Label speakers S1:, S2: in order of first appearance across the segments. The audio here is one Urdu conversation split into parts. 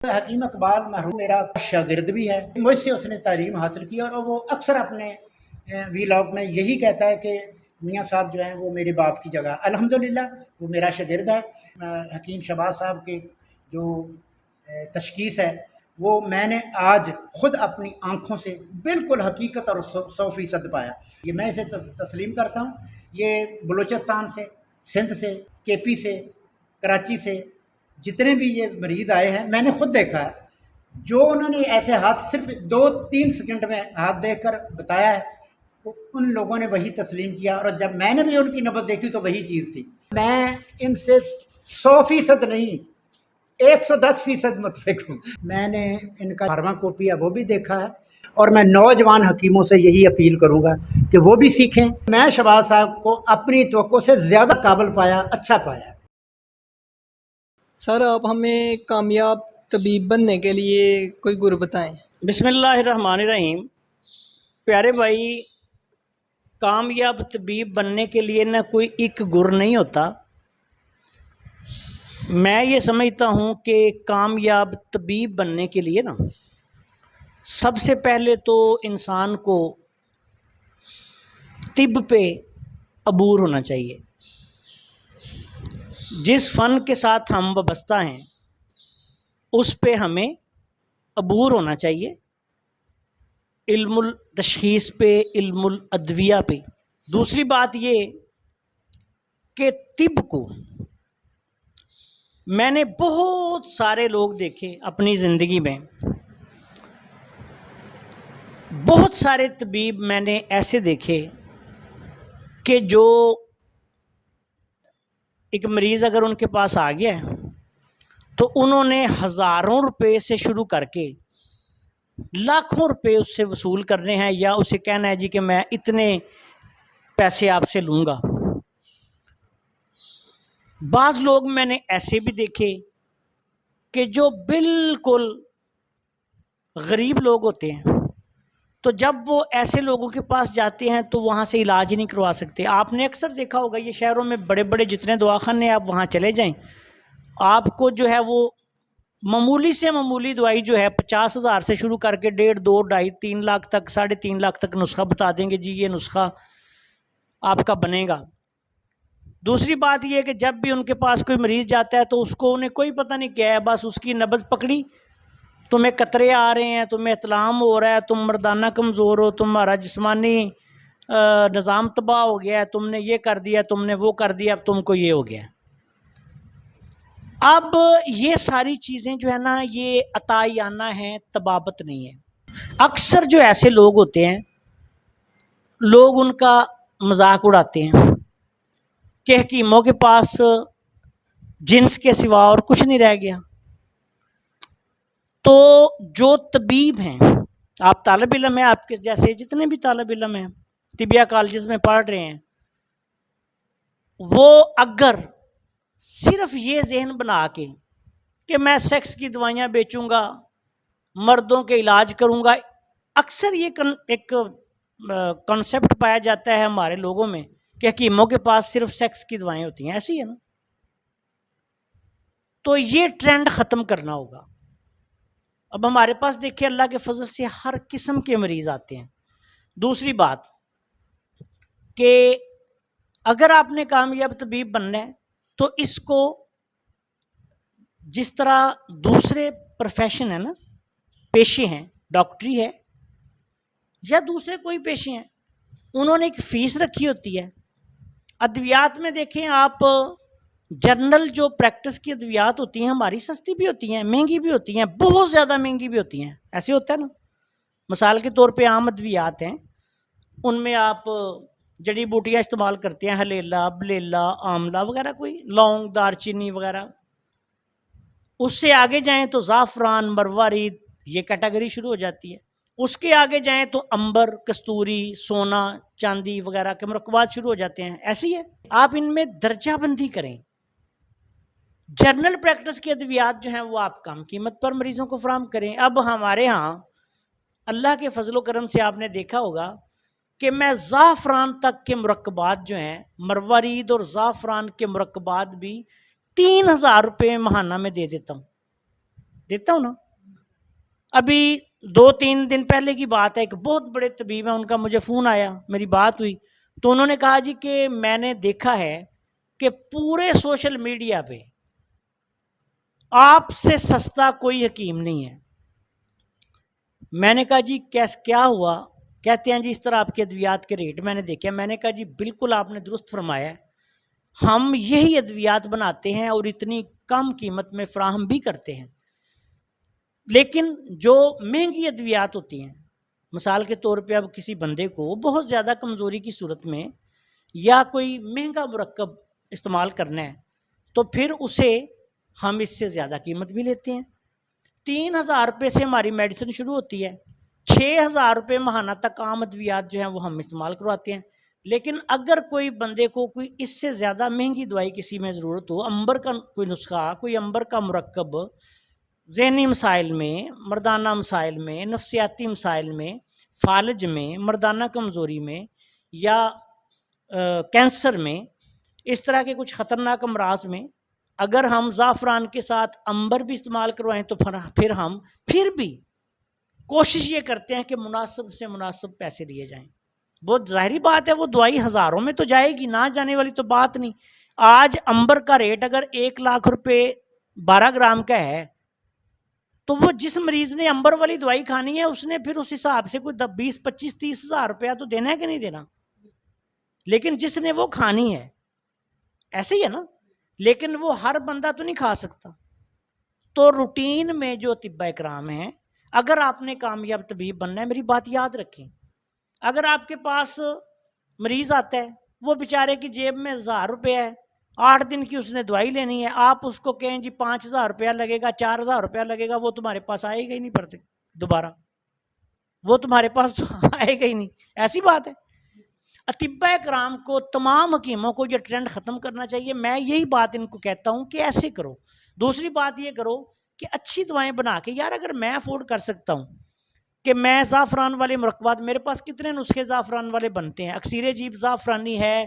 S1: حکیم اقبال مرحوم میرا شاگرد بھی ہے، مجھ سے اس نے تعلیم حاصل کی، اور وہ اکثر اپنے ویلاگ میں یہی کہتا ہے کہ میاں صاحب جو ہیں وہ میرے باپ کی جگہ، الحمدللہ وہ میرا شاگرد ہے۔ حکیم شہباز صاحب کی جو تشخیص ہے وہ میں نے آج خود اپنی آنکھوں سے بالکل حقیقت اور 100% پایا۔ یہ میں اسے تسلیم کرتا ہوں۔ یہ بلوچستان سے، سندھ سے، کے پی سے، کراچی سے جتنے بھی یہ مریض آئے ہیں میں نے خود دیکھا ہے، جو انہوں نے ایسے ہاتھ صرف 2-3 سیکنڈ میں ہاتھ دیکھ کر بتایا ہے، ان لوگوں نے وہی تسلیم کیا، اور جب میں نے بھی ان کی نبض دیکھی تو وہی چیز تھی۔ میں ان سے 100% نہیں، 110% متفق ہوں۔ میں نے ان کا فارما کوپی ہے وہ بھی دیکھا ہے، اور میں نوجوان حکیموں سے یہی اپیل کروں گا کہ وہ بھی سیکھیں۔ میں شہباز صاحب کو اپنی توقع سے زیادہ قابل پایا، اچھا پایا۔
S2: سر آپ ہمیں کامیاب طبیب بننے کے لیے کوئی گر بتائیں۔
S3: بسم اللہ الرحمن الرحیم۔ پیارے بھائی، کامیاب طبیب بننے کے لیے نہ کوئی ایک گر نہیں ہوتا۔ میں یہ سمجھتا ہوں کہ کامیاب طبیب بننے کے لیے نا سب سے پہلے تو انسان کو طب پہ عبور ہونا چاہیے۔ جس فن کے ساتھ ہم وابستہ ہیں اس پہ ہمیں عبور ہونا چاہیے، علم التشخیص پہ، علم الادویہ پہ۔ دوسری بات یہ کہ طب کو میں نے بہت سارے لوگ دیکھے اپنی زندگی میں، بہت سارے طبیب میں نے ایسے دیکھے کہ جو ایک مریض اگر ان کے پاس آ گیا ہے تو انہوں نے ہزاروں روپے سے شروع کر کے لاکھوں روپے اس سے وصول کرنے ہیں، یا اسے کہنا ہے جی کہ میں اتنے پیسے آپ سے لوں گا۔ بعض لوگ میں نے ایسے بھی دیکھے کہ جو بالکل غریب لوگ ہوتے ہیں، تو جب وہ ایسے لوگوں کے پاس جاتے ہیں تو وہاں سے علاج ہی نہیں کروا سکتے۔ آپ نے اکثر دیکھا ہوگا یہ شہروں میں بڑے بڑے جتنے دواخانے ہیں، آپ وہاں چلے جائیں، آپ کو جو ہے وہ معمولی سے معمولی دوائی جو ہے 50,000 سے شروع کر کے 1.5، 2، 2.5، 3 لاکھ تک، 3.5 لاکھ تک نسخہ بتا دیں گے، جی یہ نسخہ آپ کا بنے گا۔ دوسری بات یہ کہ جب بھی ان کے پاس کوئی مریض جاتا ہے تو اس کو انہیں کوئی پتہ نہیں کیا ہے، بس اس کی نبض پکڑی، تمہیں قطرے آ رہے ہیں، تمہیں احتلام ہو رہا ہے، تم مردانہ کمزور ہو، تمہارا جسمانی نظام تباہ ہو گیا ہے، تم نے یہ کر دیا، تم نے وہ کر دیا، اب تم کو یہ ہو گیا۔ اب یہ ساری چیزیں جو ہے نا یہ عطائیانہ ہیں، طبابت نہیں ہے۔ اکثر جو ایسے لوگ ہوتے ہیں لوگ ان کا مذاق اڑاتے ہیں کہ حکیموں کے پاس جنس کے سوا اور کچھ نہیں رہ گیا۔ تو جو طبیب ہیں، آپ طالب علم ہیں، آپ کے جیسے جتنے بھی طالب علم ہیں طبیہ کالجز میں پڑھ رہے ہیں، وہ اگر صرف یہ ذہن بنا کے کہ میں سیکس کی دوائیاں بیچوں گا، مردوں کے علاج کروں گا، اکثر یہ ایک کنسیپٹ پایا جاتا ہے ہمارے لوگوں میں کہ حکیموں کے پاس صرف سیکس کی دوائیں ہوتی ہیں، ایسی ہے نا؟ تو یہ ٹرینڈ ختم کرنا ہوگا۔ اب ہمارے پاس دیکھیں اللہ کے فضل سے ہر قسم کے مریض آتے ہیں۔ دوسری بات کہ اگر آپ نے کامیاب طبیب بننا ہے تو اس کو جس طرح دوسرے پروفیشن ہے نا، پیشے ہیں، ڈاکٹری ہے یا دوسرے کوئی پیشے ہیں، انہوں نے ایک فیس رکھی ہوتی ہے۔ ادویات میں دیکھیں آپ، جنرل جو پریکٹس کی ادویات ہوتی ہیں ہماری سستی بھی ہوتی ہیں، مہنگی بھی ہوتی ہیں، بہت زیادہ مہنگی بھی ہوتی ہیں، ایسے ہوتا ہے نا۔ مثال کے طور پہ عام ادویات ہیں، ان میں آپ جڑی بوٹیاں استعمال کرتے ہیں، ہلیلا، بلیلا، آملہ وغیرہ، کوئی لونگ، دار چینی وغیرہ۔ اس سے آگے جائیں تو زعفران، مروارید، یہ کیٹیگری شروع ہو جاتی ہے۔ اس کے آگے جائیں تو عنبر، کستوری، سونا، چاندی وغیرہ کے مرکبات شروع ہو جاتے ہیں۔ ایسے ہی ہے، آپ ان میں درجہ بندی کریں۔ جنرل پریکٹس کی ادویات جو ہیں وہ آپ کم قیمت پر مریضوں کو فراہم کریں۔ اب ہمارے ہاں اللہ کے فضل و کرم سے آپ نے دیکھا ہوگا کہ میں زعفران تک کے مرکبات جو ہیں، مروارید اور زعفران کے مرکبات بھی 3,000 روپے ماہانہ میں دے دیتا ہوں۔ دیتا ہوں نا. ابھی 2-3 دن پہلے کی بات ہے, ایک بہت بڑے طبیب ہیں, ان کا مجھے فون آیا, میری بات ہوئی تو انہوں نے کہا جی کہ میں نے دیکھا ہے کہ پورے سوشل میڈیا پہ آپ سے سستا کوئی حکیم نہیں ہے. میں نے کہا جی کیا ہوا؟ کہتے ہیں جی اس طرح آپ کے ادویات کے ریٹ میں نے دیکھے. میں نے کہا جی بالکل آپ نے درست فرمایا ہے, ہم یہی ادویات بناتے ہیں اور اتنی کم قیمت میں فراہم بھی کرتے ہیں. لیکن جو مہنگی ادویات ہوتی ہیں, مثال کے طور پہ اب کسی بندے کو بہت زیادہ کمزوری کی صورت میں یا کوئی مہنگا مرکب استعمال کرنا ہے تو پھر اسے ہم اس سے زیادہ قیمت بھی لیتے ہیں. 3,000 روپے سے ہماری میڈیسن شروع ہوتی ہے, 6,000 روپے ماہانہ تک عام ادویات جو ہیں وہ ہم استعمال کرواتے ہیں. لیکن اگر کوئی بندے کو کوئی اس سے زیادہ مہنگی دوائی کسی میں ضرورت ہو, امبر کا کوئی نسخہ, کوئی امبر کا مرکب ذہنی مسائل میں, مردانہ مسائل میں, نفسیاتی مسائل میں, فالج میں, مردانہ کمزوری میں یا کینسر میں, اس طرح کے کچھ خطرناک امراض میں اگر ہم زعفران کے ساتھ امبر بھی استعمال کروائیں تو پھر بھی کوشش یہ کرتے ہیں کہ مناسب سے مناسب پیسے لیے جائیں. بہت ظاہری بات ہے وہ دوائی ہزاروں میں تو جائے گی, نہ جانے والی تو بات نہیں. آج امبر کا ریٹ اگر 1,00,000 روپے 12 گرام کا ہے تو وہ جس مریض نے امبر والی دوائی کھانی ہے اس نے پھر اس حساب سے کوئی 20, 25, 30 ہزار روپیہ تو دینا ہے کہ نہیں دینا. لیکن جس نے وہ کھانی ہے, ایسے ہی ہے نا, لیکن وہ ہر بندہ تو نہیں کھا سکتا. تو روٹین میں جو طب اکرام ہیں, اگر آپ نے کامیاب طبیب بننا ہے, میری بات یاد رکھیں, اگر آپ کے پاس مریض آتا ہے, وہ بیچارے کی جیب میں 1,000 روپے ہے, 8 دن کی اس نے دوائی لینی ہے, آپ اس کو کہیں جی 5,000 روپیہ لگے گا, 4,000 روپیہ لگے گا, وہ تمہارے پاس آئے گا ہی نہیں پڑتے دوبارہ, وہ تمہارے پاس تو آئے گا ہی نہیں. ایسی بات ہے. اطباء کرام کو, تمام حکیموں کو یہ ٹرینڈ ختم کرنا چاہیے. میں یہی بات ان کو کہتا ہوں کہ ایسے کرو. دوسری بات یہ کرو کہ اچھی دوائیں بنا کے, یار اگر میں افورڈ کر سکتا ہوں کہ میں زعفران والے مرکبات, میرے پاس کتنے نسخے زعفران والے بنتے ہیں, اکثیر جیب زعفرانی ہے,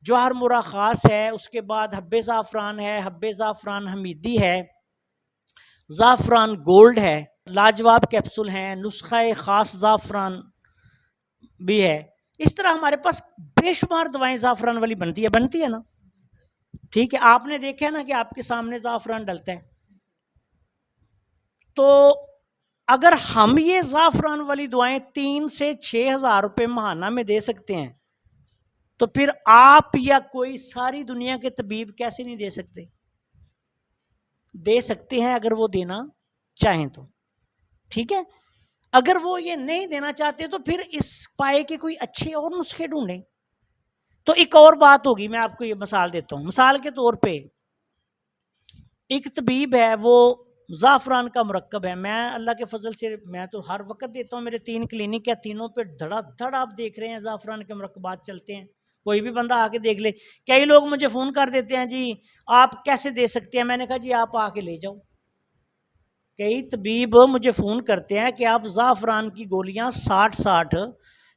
S3: جوہر مرا خاص ہے, اس کے بعد حب زعفران ہے, حب زعفران حمیدی ہے, زعفران گولڈ ہے, لاجواب کیپسول ہیں, نسخہ خاص زعفران بھی ہے. اس طرح ہمارے پاس بے شمار دوائیں زعفران والی بنتی ہے نا. ٹھیک ہے, آپ نے دیکھا ہے نا کہ آپ کے سامنے زعفران ڈلتا ہے. تو اگر ہم یہ زعفران والی دعائیں 3 سے 6,000 روپے ماہانہ میں دے سکتے ہیں تو پھر آپ یا کوئی ساری دنیا کے طبیب کیسے نہیں دے سکتے؟ دے سکتے ہیں اگر وہ دینا چاہیں تو. ٹھیک ہے, اگر وہ یہ نہیں دینا چاہتے تو پھر اس پائے کے کوئی اچھے اور نسخے ڈھونڈیں. تو ایک اور بات ہوگی, میں آپ کو یہ مثال دیتا ہوں. مثال کے طور پہ ایک طبیب ہے, وہ زعفران کا مرکب ہے, میں اللہ کے فضل سے میں تو ہر وقت دیتا ہوں, میرے 3 کلینک ہے, تینوں پہ دھڑا دھڑ آپ دیکھ رہے ہیں زعفران کے مرکبات چلتے ہیں. کوئی بھی بندہ آ کے دیکھ لے. کئی لوگ مجھے فون کر دیتے ہیں جی آپ کیسے دے سکتے ہیں, میں نے کہا جی آپ آ کے لے جاؤ. کئی طبیب مجھے فون کرتے ہیں کہ آپ زعفران کی گولیاں 60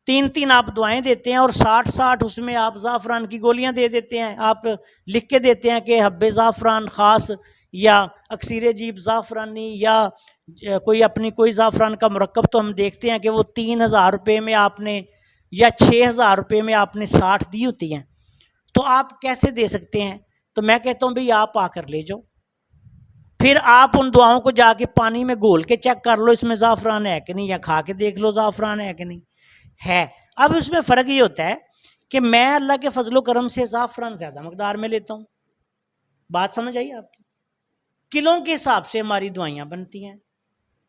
S3: 3 آپ دعائیں دیتے ہیں اور 60 اس میں آپ زعفران کی گولیاں دے دیتے ہیں, آپ لکھ کے دیتے ہیں کہ حب زعفران خاص یا اکثیر جیب زعفرانی یا کوئی زعفران کا مرکب, تو ہم دیکھتے ہیں کہ وہ 3,000 روپے میں آپ نے یا 6,000 روپے میں آپ نے 60 دی ہوتی ہیں. تو آپ کیسے دے سکتے ہیں؟ تو میں کہتا ہوں بھئی آپ آ کر لے جاؤ, پھر آپ ان دعاؤں کو جا کے پانی میں گھول کے چیک کر لو اس میں زعفران ہے کہ نہیں, یا کھا کے دیکھ لو زعفران ہے کہ نہیں ہے. اب اس میں فرق یہ ہوتا ہے کہ میں اللہ کے فضل و کرم سے زعفران زیادہ مقدار میں لیتا ہوں. بات سمجھ آئی آپ کی؟ کلوں کے حساب سے ہماری دوائیاں بنتی ہیں.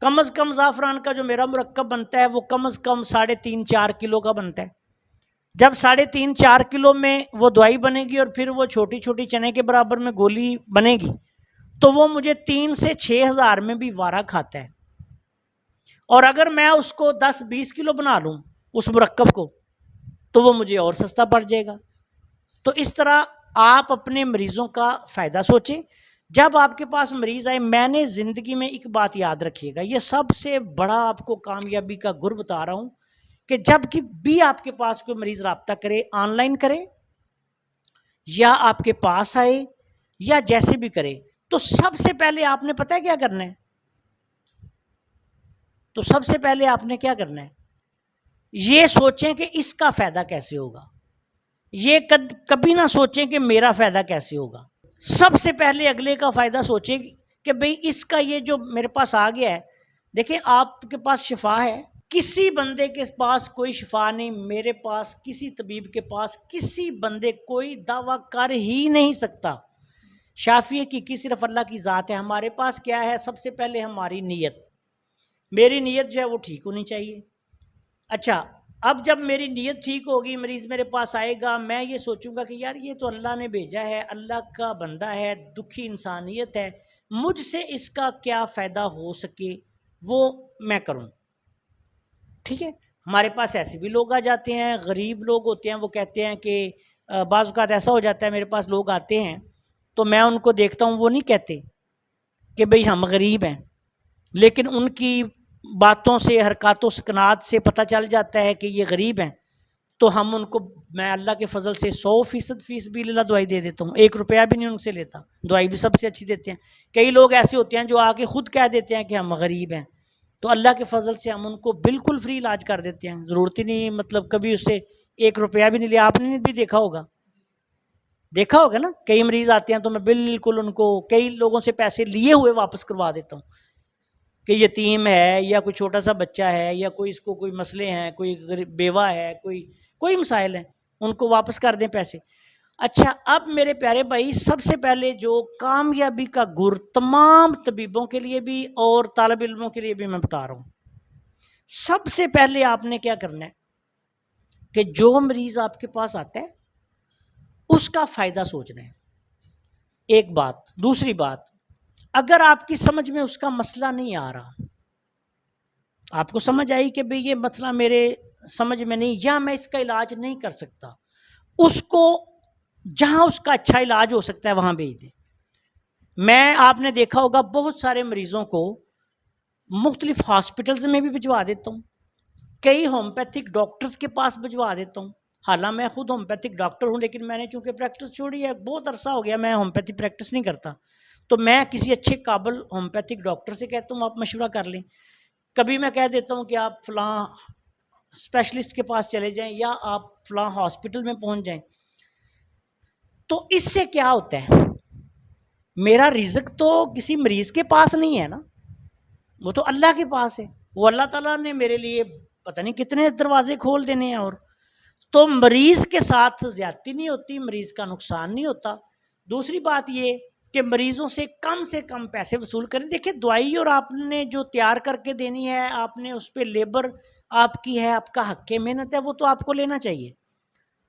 S3: کم از کم زعفران کا جو میرا مرکب بنتا ہے وہ کم از کم 3.5-4 کلو کا بنتا ہے. جب 3.5-4 کلو میں وہ دوائی بنے گی اور پھر وہ چھوٹی چھوٹی چنے کے برابر میں گولی بنے گی تو وہ مجھے 3 سے 6,000 میں بھی وارہ کھاتا ہے. اور اگر میں اس کو 10-20 کلو بنا لوں اس مرکب کو تو وہ مجھے اور سستا پڑ جائے گا. تو اس طرح آپ اپنے مریضوں کا فائدہ سوچیں. جب آپ کے پاس مریض آئے, میں نے زندگی میں ایک بات یاد رکھیے گا, یہ سب سے بڑا آپ کو کامیابی کا گر بتا رہا ہوں کہ جب بھی آپ کے پاس کوئی مریض رابطہ کرے, آن لائن کرے یا آپ کے پاس آئے یا جیسے بھی کرے, تو سب سے پہلے آپ نے پتہ ہے کیا کرنا ہے؟ تو سب سے پہلے آپ نے کیا کرنا ہے، یہ سوچیں کہ اس کا فائدہ کیسے ہوگا، یہ کبھی نہ سوچیں کہ میرا فائدہ کیسے ہوگا. سب سے پہلے اگلے کا فائدہ سوچیں کہ بھئی اس کا یہ جو میرے پاس آ گیا ہے، دیکھیں آپ کے پاس شفا ہے، کسی بندے کے پاس کوئی شفا نہیں، میرے پاس کسی طبیب کے پاس کسی بندے کوئی دعویٰ کر ہی نہیں سکتا. شافی حقیقی صرف اللہ کی ذات ہے. ہمارے پاس کیا ہے، سب سے پہلے ہماری نیت، میری نیت جو ہے وہ ٹھیک ہونی چاہیے. اچھا، اب جب میری نیت ٹھیک ہوگی، مریض میرے پاس آئے گا، میں یہ سوچوں گا کہ یار یہ تو اللہ نے بھیجا ہے، اللہ کا بندہ ہے، دکھی انسانیت ہے، مجھ سے اس کا کیا فائدہ ہو سکے وہ میں کروں. ٹھیک ہے، ہمارے پاس ایسے بھی لوگ آ جاتے ہیں، غریب لوگ ہوتے ہیں، وہ کہتے ہیں کہ بعض اوقات ایسا ہو جاتا ہے، میرے پاس لوگ آتے ہیں تو میں ان کو دیکھتا ہوں، وہ نہیں کہتے کہ بھئی ہم غریب ہیں، لیکن ان کی باتوں سے، حرکات و سکنات سے پتہ چل جاتا ہے کہ یہ غریب ہیں. تو ہم ان کو، میں اللہ کے فضل سے 100% فیس بھی اللہ دوائی دے دیتا ہوں، 1 روپیہ بھی نہیں ان سے لیتا، دوائی بھی سب سے اچھی دیتے ہیں. کئی لوگ ایسے ہوتے ہیں جو آ کے خود کہہ دیتے ہیں کہ ہم غریب ہیں، تو اللہ کے فضل سے ہم ان کو بالکل فری علاج کر دیتے ہیں، ضرورت ہی نہیں، مطلب کبھی اس سے 1 روپیہ بھی نہیں لیا. آپ نے بھی دیکھا ہوگا نا، کئی مریض آتے ہیں تو میں بالکل ان کو کئی لوگوں سے پیسے لیے ہوئے واپس کروا دیتا ہوں کہ یتیم ہے یا کوئی چھوٹا سا بچہ ہے یا کوئی اس کو کوئی مسئلے ہیں، کوئی بیوہ ہے، کوئی مسائل ہیں، ان کو واپس کر دیں پیسے. اچھا، اب میرے پیارے بھائی، سب سے پہلے جو کامیابی کا گر تمام طبیبوں کے لیے بھی اور طالب علموں کے لیے بھی میں بتا رہا ہوں، سب سے پہلے آپ نے کیا کرنا ہے کہ جو مریض آپ کے پاس آتا ہے اس کا فائدہ سوچنا ہے. ایک بات. دوسری بات، اگر آپ کی سمجھ میں اس کا مسئلہ نہیں آ رہا، آپ کو سمجھ آئی کہ بھئی یہ مسئلہ میرے سمجھ میں نہیں، یا میں اس کا علاج نہیں کر سکتا، اس کو جہاں اس کا اچھا علاج ہو سکتا ہے وہاں بھیج دیں. میں، آپ نے دیکھا ہوگا، بہت سارے مریضوں کو مختلف ہاسپٹلز میں بھی بھجوا دیتا ہوں، کئی ہومیوپیتھک ڈاکٹرز کے پاس بھجوا دیتا ہوں. حالانکہ میں خود ہومیوپیتھک ڈاکٹر ہوں، لیکن میں نے چونکہ پریکٹس چھوڑی ہے، بہت عرصہ ہو گیا میں ہومیوپیتھی پریکٹس نہیں کرتا، تو میں کسی اچھے قابل ہومیوپیتھک ڈاکٹر سے کہتا ہوں آپ مشورہ کر لیں. کبھی میں کہہ دیتا ہوں کہ آپ فلاں اسپیشلسٹ کے پاس چلے جائیں یا آپ فلاں ہاسپٹل میں پہنچ جائیں. تو اس سے کیا ہوتا ہے، میرا رزق تو کسی مریض کے پاس نہیں ہے نا، وہ تو اللہ کے پاس ہے. وہ اللہ تعالیٰ نے میرے لیے پتہ نہیں کتنے دروازے کھول دینے ہیں. اور تو مریض کے ساتھ زیادتی نہیں ہوتی، مریض کا نقصان نہیں ہوتا. دوسری بات یہ کہ مریضوں سے کم پیسے وصول کریں. دیکھیں، دوائی اور آپ نے جو تیار کر کے دینی ہے، آپ نے اس پہ لیبر آپ کی ہے، آپ کا حق محنت ہے، وہ تو آپ کو لینا چاہیے.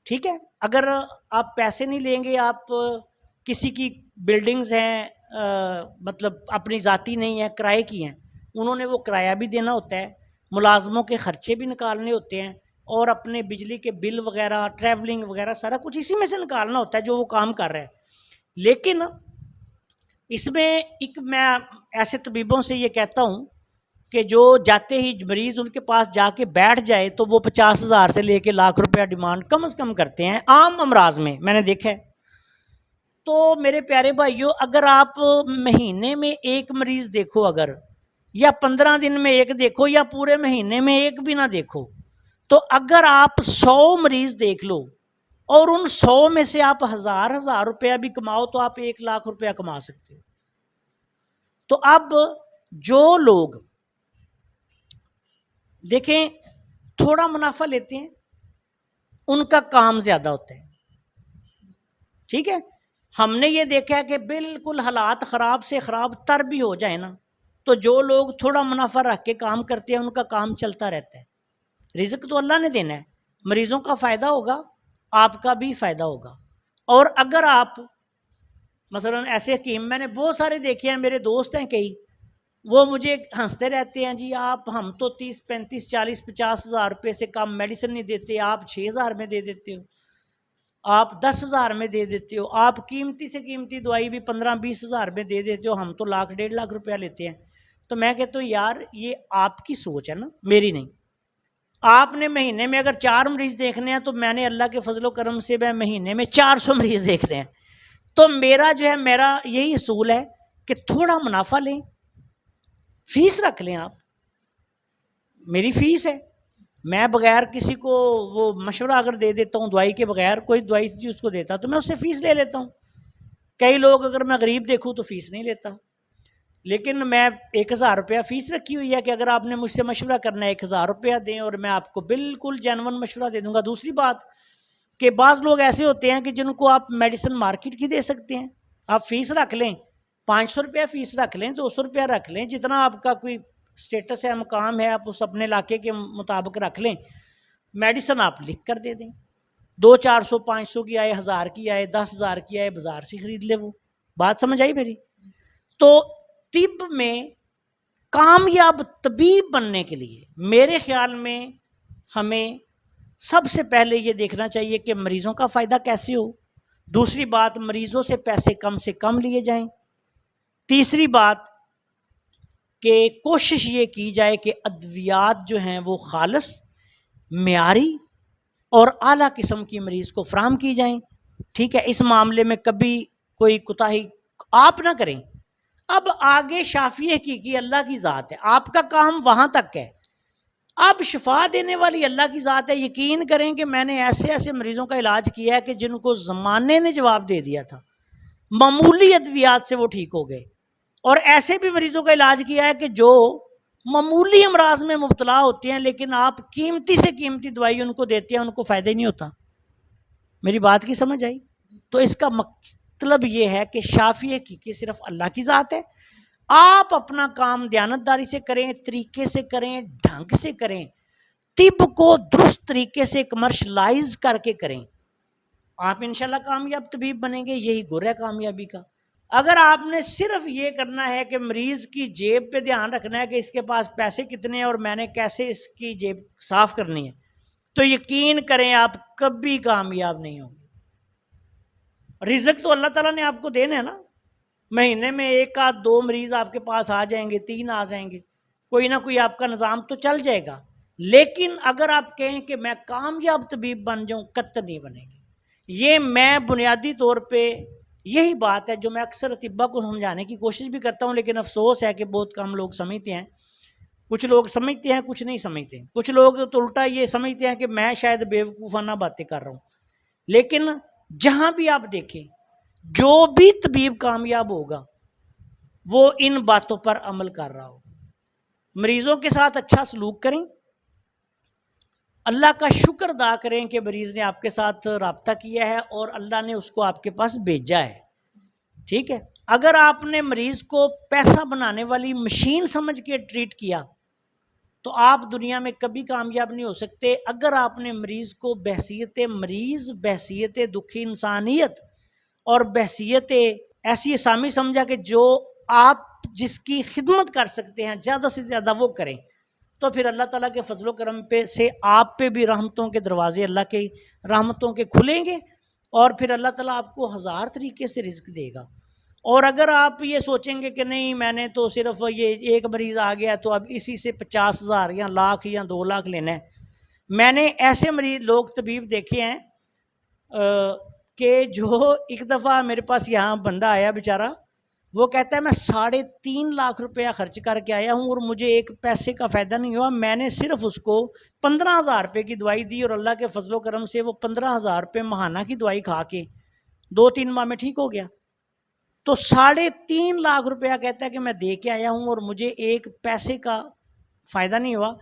S3: ٹھیک ہے، اگر آپ پیسے نہیں لیں گے، آپ کسی کی بلڈنگز ہیں، مطلب اپنی ذاتی نہیں ہیں، کرائے کی ہیں، انہوں نے وہ کرایہ بھی دینا ہوتا ہے، ملازموں کے خرچے بھی نکالنے ہوتے ہیں، اور اپنے بجلی کے بل وغیرہ، ٹریولنگ وغیرہ، سارا کچھ اسی میں سے نکالنا ہوتا ہے جو وہ کام کر رہا ہے. لیکن اس میں ایک، میں ایسے طبیبوں سے یہ کہتا ہوں کہ جو جاتے ہی مریض ان کے پاس جا کے بیٹھ جائے تو وہ 50,000 سے لے کے لاکھ روپیہ ڈیمانڈ کم از کم کرتے ہیں عام امراض میں نے دیکھا ہے. تو میرے پیارے بھائیوں، اگر آپ مہینے میں ایک مریض دیکھو، اگر یا 15 دن میں ایک دیکھو، یا پورے مہینے میں ایک بھی نہ دیکھو، تو اگر آپ 100 مریض دیکھ لو اور ان 100 میں سے آپ 1,000 روپیہ بھی کماؤ تو آپ 1,00,000 روپیہ کما سکتے ہو. تو اب جو لوگ دیکھیں تھوڑا منافع لیتے ہیں ان کا کام زیادہ ہوتا ہے. ٹھیک ہے، ہم نے یہ دیکھا ہے کہ بالکل حالات خراب سے خراب تر بھی ہو جائے نا، تو جو لوگ تھوڑا منافع رکھ کے کام کرتے ہیں ان کا کام چلتا رہتا ہے. رزق تو اللہ نے دینا ہے، مریضوں کا فائدہ ہوگا، آپ کا بھی فائدہ ہوگا. اور اگر آپ مثلا ایسے حکیم میں نے بہت سارے دیکھے ہیں، میرے دوست ہیں کئی، وہ مجھے ہنستے رہتے ہیں، جی آپ، ہم تو 30 35 40 50,000 روپے سے کم میڈیسن نہیں دیتے، آپ 6,000 میں دے دیتے ہو، آپ 10,000 میں دے دیتے ہو، آپ قیمتی سے قیمتی دوائی بھی 15-20,000 میں دے دیتے ہو، ہم تو 1,00,000 1,50,000 روپیہ لیتے ہیں. تو میں کہتا ہوں یار یہ آپ کی سوچ ہے نا، میری نہیں. آپ نے مہینے میں اگر 4 مریض دیکھنے ہیں تو میں نے اللہ کے فضل و کرم سے میں مہینے میں 400 مریض دیکھتے ہیں. تو میرا جو ہے، میرا یہی اصول ہے کہ تھوڑا منافع لیں، فیس رکھ لیں آپ. میری فیس ہے. میں بغیر کسی کو وہ مشورہ اگر دے دیتا ہوں دوائی کے بغیر، کوئی دوائی جی اس کو دیتا تو میں اس سے فیس لے لیتا ہوں. کئی لوگ اگر میں غریب دیکھوں تو فیس نہیں لیتا، لیکن میں 1000 روپیہ فیس رکھی ہوئی ہے کہ اگر آپ نے مجھ سے مشورہ کرنا ہے 1000 روپیہ دیں اور میں آپ کو بالکل جینون مشورہ دے دوں گا. دوسری بات کہ بعض لوگ ایسے ہوتے ہیں کہ جن کو آپ میڈیسن مارکیٹ کی دے سکتے ہیں. آپ فیس رکھ لیں، 500 روپیہ فیس رکھ لیں، 200 روپیہ رکھ لیں، جتنا آپ کا کوئی اسٹیٹس ہے، مقام ہے، آپ اس اپنے علاقے کے مطابق رکھ لیں. میڈیسن آپ لکھ کر دے دیں، 200 400 500 کی آئے، 1000 کی آئے، 10,000 کی آئے، بازار سے خرید لے. وہ بات سمجھ آئی میری؟ تو طب میں کامیاب طبیب بننے کے لیے میرے خیال میں ہمیں سب سے پہلے یہ دیکھنا چاہیے کہ مریضوں کا فائدہ کیسے ہو. دوسری بات، مریضوں سے کم لیے جائیں. تیسری بات کہ کوشش یہ کی جائے کہ ادویات جو ہیں وہ خالص، معیاری اور اعلیٰ قسم کی مریض کو فراہم کی جائیں. ٹھیک ہے، اس معاملے میں کبھی کوئی کوتاہی آپ نہ کریں. اب آگے شافی حقیقی اللہ کی ذات ہے، آپ کا کام وہاں تک ہے. اب شفا دینے والی اللہ کی ذات ہے. یقین کریں کہ میں نے ایسے ایسے مریضوں کا علاج کیا ہے کہ جن کو زمانے نے جواب دے دیا تھا، معمولی ادویات سے وہ ٹھیک ہو گئے. اور ایسے بھی مریضوں کا علاج کیا ہے کہ جو معمولی امراض میں مبتلا ہوتے ہیں، لیکن آپ قیمتی سے قیمتی دوائی ان کو دیتے ہیں، ان کو فائدہ ہی نہیں ہوتا. میری بات کی سمجھ آئی؟ تو اس کا مطلب یہ ہے کہ شافی حقیقی صرف اللہ کی ذات ہے. آپ اپنا کام دیانتداری سے کریں، طریقے سے کریں، ڈھنگ سے کریں، طب کو درست طریقے سے کمرشلائز کر کے کریں، آپ انشاءاللہ کامیاب طبیب بنیں گے. یہی گر ہے کامیابی کا. اگر آپ نے صرف یہ کرنا ہے کہ مریض کی جیب پہ دھیان رکھنا ہے کہ اس کے پاس پیسے کتنے ہیں اور میں نے کیسے اس کی جیب صاف کرنی ہے، تو یقین کریں آپ کبھی کامیاب نہیں ہوں گے. رزق تو اللہ تعالیٰ نے آپ کو دینا ہے نا. مہینے میں 1 آدھ 2 مریض آپ کے پاس آ جائیں گے، 3 آ جائیں گے، کوئی نہ کوئی آپ کا نظام تو چل جائے گا. لیکن اگر آپ کہیں کہ میں کامیاب طبیب بن جاؤں، قطع نہیں بنے گی. یہ میں بنیادی طور پہ یہی بات ہے جو میں اکثر اطباء کو سمجھانے کی کوشش بھی کرتا ہوں، لیکن افسوس ہے کہ بہت کم لوگ سمجھتے ہیں. کچھ لوگ سمجھتے ہیں، کچھ نہیں سمجھتے. کچھ لوگ تو الٹا یہ سمجھتے ہیں کہ میں شاید بیوقوفانہ باتیں کر رہا ہوں. لیکن جہاں بھی آپ دیکھیں، جو بھی طبیب کامیاب ہوگا وہ ان باتوں پر عمل کر رہا ہوگا. مریضوں کے ساتھ اچھا سلوک کریں، اللہ کا شکر ادا کریں کہ مریض نے آپ کے ساتھ رابطہ کیا ہے اور اللہ نے اس کو آپ کے پاس بھیجا ہے. ٹھیک ہے، اگر آپ نے مریض کو پیسہ بنانے والی مشین سمجھ کے ٹریٹ کیا تو آپ دنیا میں کبھی کامیاب نہیں ہو سکتے. اگر آپ نے مریض کو بحیثیت مریض، بحیثیت دکھی انسانیت اور بحیثیت ایسی اسامی سمجھا کہ جو آپ جس کی خدمت کر سکتے ہیں زیادہ سے زیادہ وہ کریں، تو پھر اللہ تعالیٰ کے فضل و کرم پہ سے آپ پہ بھی رحمتوں کے دروازے اللہ کے رحمتوں کے کھلیں گے، اور پھر اللہ تعالیٰ آپ کو 1000 طریقے سے رزق دے گا. اور اگر آپ یہ سوچیں گے کہ نہیں میں نے تو صرف یہ ایک مریض آ گیا تو اب اسی سے 50,000 یا لاکھ یا 2 لاکھ لینا ہے. میں نے ایسے مریض لوگ طبیب دیکھے ہیں کہ جو ایک دفعہ میرے پاس یہاں بندہ آیا بیچارہ، وہ کہتا ہے میں 3.5 لاکھ روپیہ خرچ کر کے آیا ہوں اور مجھے ایک پیسے کا فائدہ نہیں ہوا. میں نے صرف اس کو 15,000 روپے کی دوائی دی اور اللہ کے فضل و کرم سے وہ 15,000 روپے ماہانہ کی دوائی کھا کے 2-3 ماہ میں ٹھیک ہو گیا. تو 3.5 لاکھ روپیہ کہتا ہے کہ میں دے کے آیا ہوں اور مجھے ایک پیسے کا فائدہ نہیں ہوا.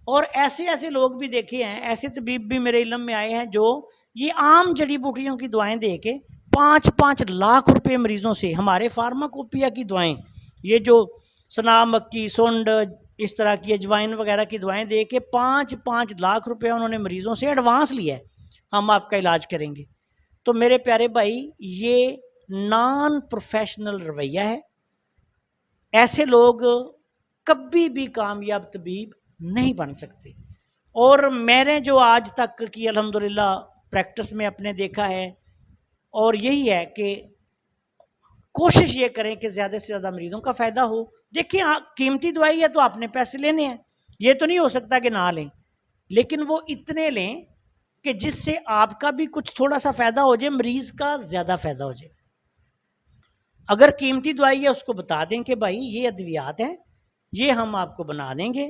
S3: اور ایسے لوگ بھی دیکھے ہیں، ایسے طبیب بھی میرے علم میں آئے ہیں جو یہ عام جڑی بوٹیوں کی دوائیں دے کے 5-5 لاکھ روپے مریضوں سے، ہمارے فارماکوپیا کی دوائیں، یہ جو سنا مکی، سونڈ، اس طرح کی اجوائن وغیرہ کی دوائیں دے کے 5-5 لاکھ روپے انہوں نے مریضوں سے ایڈوانس لیا ہے، ہم آپ کا علاج کریں گے. تو میرے پیارے بھائی، یہ نان پروفیشنل رویہ ہے. ایسے لوگ کبھی بھی کامیاب طبیب نہیں بن سکتے. اور میں نے جو آج تک کی الحمدللہ پریکٹس میں اپنے دیکھا ہے، اور یہی ہے کہ کوشش یہ کریں کہ زیادہ سے زیادہ مریضوں کا فائدہ ہو. دیکھیں قیمتی دوائی ہے تو آپ نے پیسے لینے ہیں، یہ تو نہیں ہو سکتا کہ نہ لیں، لیکن وہ اتنے لیں کہ جس سے آپ کا بھی کچھ تھوڑا سا فائدہ ہو جائے، مریض کا زیادہ فائدہ ہو جائے. اگر قیمتی دوائی ہے اس کو بتا دیں کہ بھائی یہ ادویات ہیں، یہ ہم آپ کو بنا دیں گے،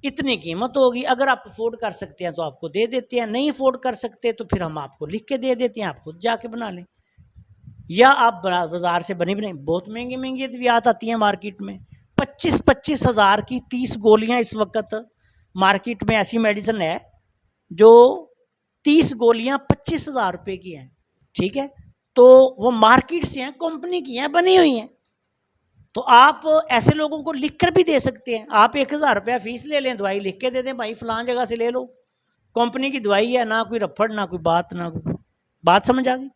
S3: اتنی قیمت ہوگی، اگر آپ افورڈ کر سکتے ہیں تو آپ کو دے دیتے ہیں، نہیں افورڈ کر سکتے تو پھر ہم آپ کو لکھ کے دے دیتے ہیں، آپ خود جا کے بنا لیں، یا آپ بازار سے بنی بنائی بہت مہنگی مہنگی ادویات آتی ہیں مارکیٹ میں، 25-25 ہزار کی 30 گولیاں اس وقت مارکیٹ میں ایسی میڈیسن ہے جو 30 گولیاں 25 ہزار روپے کی ہیں، ٹھیک ہے، تو وہ مارکیٹ سے ہیں، کمپنی کی ہیں، بنی ہوئی ہیں، تو آپ ایسے لوگوں کو لکھ کر بھی دے سکتے ہیں، آپ 1000 روپیہ فیس لے لیں، دوائی لکھ کے دے دیں، بھائی فلان جگہ سے لے لو، کمپنی کی دوائی ہے، نہ کوئی رپھڑ نہ کوئی بات، نہ کوئی بات، سمجھ آ گئی؟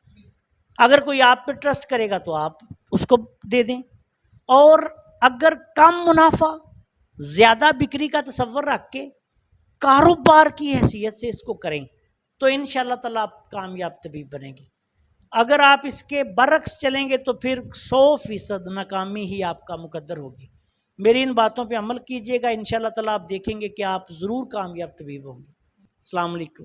S3: اگر کوئی آپ پہ ٹرسٹ کرے گا تو آپ اس کو دے دیں، اور اگر کم منافع زیادہ بکری کا تصور رکھ کے کاروبار کی حیثیت سے اس کو کریں تو انشاءاللہ تعالیٰ آپ کامیاب طبیب بنیں گے، اگر آپ اس کے برعکس چلیں گے تو پھر 100% ناکامی ہی آپ کا مقدر ہوگی۔ میری ان باتوں پہ عمل کیجئے گا، انشاءاللہ تعالیٰ آپ دیکھیں گے کہ آپ ضرور کامیاب طبیب ہوں گے۔ السلام علیکم۔